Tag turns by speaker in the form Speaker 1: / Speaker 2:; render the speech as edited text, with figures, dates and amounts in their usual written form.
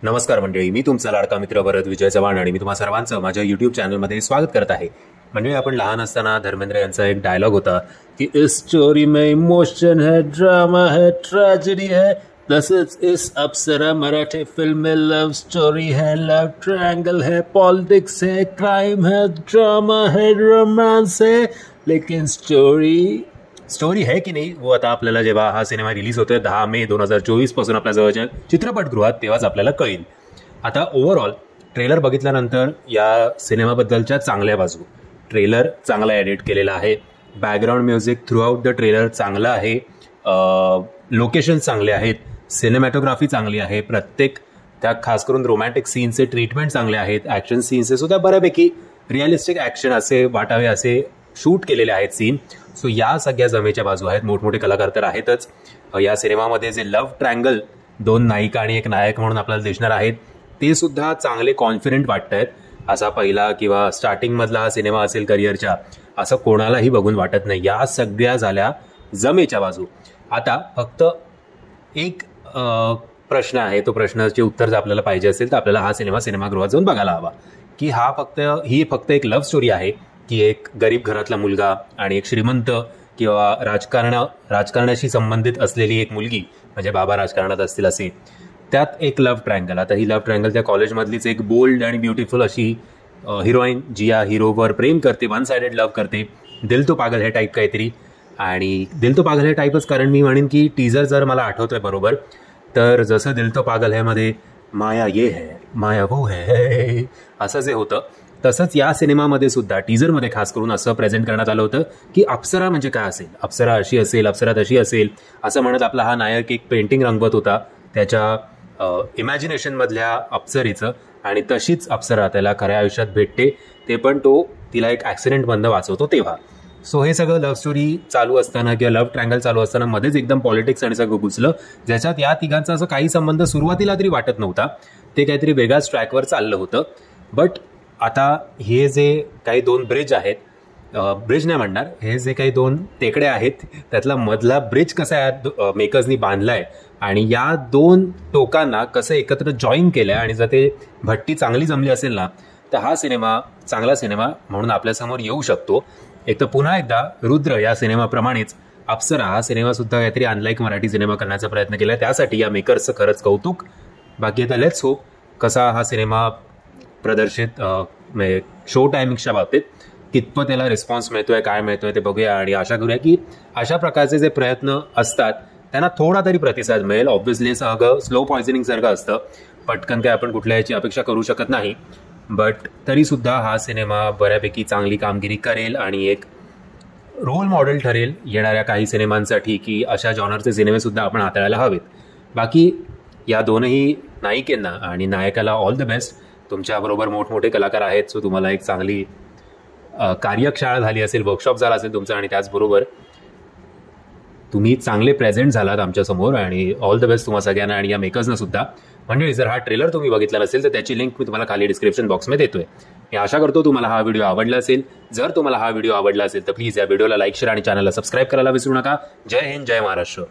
Speaker 1: नमस्कार मंडळी, मी तुमचा लाडका मित्र भरत विजय चव्हाण आणि मी तुम्हा सर्वांचं माझ्या यूट्यूब चॅनलमध्ये स्वागत करत आहे. मंडळी, आपण लहान असताना धर्मेंद्र यांचा एक डायलॉग होता की इस स्टोरी में इमोशन है, ड्रामा है, ट्रेजेडी है. तसंच इस अप्सरा मराठी फिल्म में लव स्टोरी है, लव ट्रायंगल है, पॉलिटिक्स है, क्राइम है, ड्रामा है, रोमांस है, लेकिन स्टोरी है की नाही वो आता आपल्याला जेव्हा हा सिनेमा रिलीज होतोय 10 मे 2024 पासून आपल्या जवळच्या चित्रपटगृहात तेव्हाच आपल्याला कळेल. आता ओव्हरऑल ट्रेलर बघितल्यानंतर या सिनेमाबद्दलच्या चांगल्या बाजू, ट्रेलर चांगला एडिट केलेला आहे, background music through out the trailer चांगलं आहे, लोकेशन चांगले आहेत, सिनेमॅटोग्राफी चांगली आहे, प्रत्येक त्या खास करून रोमॅन्टिक सीनचे ट्रीटमेंट चांगले आहेत, ॲक्शन सीनचे सुद्धा बऱ्यापैकी रिअलिस्टिक ॲक्शन असे वाटावे असे शूट केलेले आहेत सीन. सो या सगळ्या जमेच्या बाजू आहेत. मोठमोठे कलाकार तर आहेतच. या सिनेमामध्ये जे लव्ह ट्रँगल, दोन नायिका आणि एक नायक म्हणून आपल्याला दिसणार आहेत, ते सुद्धा चांगले कॉन्फिडंट वाटत आहेत. असा पहिला किंवा स्टार्टिंगमधला हा सिनेमा असेल करिअरच्या असं कोणालाही बघून वाटत नाही. या सगळ्या झाल्या जमेच्या बाजू. आता फक्त एक प्रश्न आहे, तो प्रश्नाचे उत्तर जर आपल्याला पाहिजे असेल तर आपल्याला हा सिनेमागृहात जाऊन बघायला हवा की ही फक्त एक लव्ह स्टोरी आहे की एक गरीब घरातला मुलगा आणि एक श्रीमंत किंवा राजकारणाशी संबंधित असलेली एक मुलगी, म्हणजे बाबा राजकारणात असतील असे, त्यात एक लव्ह ट्रँगल. आता ही लव्ह ट्रँगल त्या कॉलेजमधलीच एक बोल्ड आणि ब्युटिफुल अशी हिरोईन जी या हिरोवर प्रेम करते, वन सायडेड लव्ह करते, दिल तो पागल है टाईप काहीतरी. आणि दिल तो पागल है टाईपच, कारण मी म्हणेन की टीजर जर मला आठवतोय बरोबर तर जसं दिल तो पागल है मध्ये माया ये है माया वो है असं जे होतं, तसंच या सिनेमामध्ये सुद्धा टीजरमध्ये खास करून असं प्रेझेंट करण्यात आलं होतं की अप्सरा म्हणजे काय असेल, अप्सरा अशी असेल, अप्सरा तशी असेल असं म्हणत आपला हा नायक एक पेंटिंग रंगवत होता त्याच्या इमॅजिनेशनमधल्या अप्सरेचं, आणि तशीच अप्सरा त्याला खऱ्या आयुष्यात भेटते, ते पण तो तिला एक ॲक्सिडेंटमधनं वाचवतो तेव्हा. सो हे सगळं लव्ह स्टोरी चालू असताना किंवा लव्ह ट्रँगल चालू असताना मध्येच एकदम पॉलिटिक्स आणि सगळं घुसलं, ज्याच्यात या तिघांचा असं काही संबंध सुरुवातीला तरी वाटत नव्हता. ते काहीतरी वेगळ्याच ट्रॅकवर चाललं होतं. बट आता हे जे काही दोन ब्रिज आहेत, ब्रिज नाही म्हणणार, हे जे काही दोन टेकड्या आहेत त्यातला मधला ब्रिज कसा या मेकर्सनी बांधलाय आणि या दोन टोकांना कसं एकत्र जॉईन केलंय, आणि जर ते भट्टी चांगली जमली असेल ना तर हा सिनेमा चांगला सिनेमा म्हणून आपल्यासमोर येऊ शकतो. एक तर पुन्हा एकदा रुद्र या सिनेमाप्रमाणेच अप्सरा हा सिनेमा सुद्धा काहीतरी अनलाईक मराठी सिनेमा करण्याचा प्रयत्न केला, त्यासाठी या मेकर्सचं खरंच कौतुक. बाकी आता लेट्स होप कसा हा सिनेमा प्रदर्शित शो टायमिंगच्या बाबतीत कितपत त्याला रिस्पॉन्स मिळतोय, काय मिळतोय ते बघूया, आणि आशा करूया की अशा प्रकारचे जे प्रयत्न असतात त्यांना थोडा तरी प्रतिसाद मिळेल. ऑब्व्हियसली सगळं स्लो पॉयझनिंग सारखं असतं, पटकन काय आपण कुठल्या याची अपेक्षा करू शकत नाही. बट तरीसुद्धा हा सिनेमा बऱ्यापैकी चांगली कामगिरी करेल आणि एक रोल मॉडेल ठरेल येणाऱ्या काही सिनेमांसाठी की अशा जॉनरचे सिनेमेसुद्धा आपण हाताळायला हवेत. बाकी या दोनही नायिकेंना आणि नायकाला ऑल द बेस्ट. तुमच्याबरोबर मोठमोठे कलाकार आहेत, सो तुम्हाला एक चांगली कार्यशाळा झाली असेल, वर्कशॉप झाला असेल तुमचा, आणि त्याचबरोबर तुम्ही चांगले प्रेझेंट झालात आमच्यासमोर, आणि ऑल द बेस्ट तुम्हाला सगळ्यांना आणि या मेकर्सना सुद्धा. मंडळी, जर हा ट्रेलर तुम्ही बघितला नसेल तर त्याची लिंक मी तुम्हाला खाली डिस्क्रिप्शन बॉक्समध्ये देतोय. मी आशा करतो तुम्हाला हा व्हिडिओ आवडला असेल. जर तुम्हाला हा व्हिडिओ आवडला असेल तर प्लीज या व्हिडिओला लाईक, शेअर आणि चॅनलला सबस्क्राईब करायला विसरू नका. जय हिंद, जय महाराष्ट्र.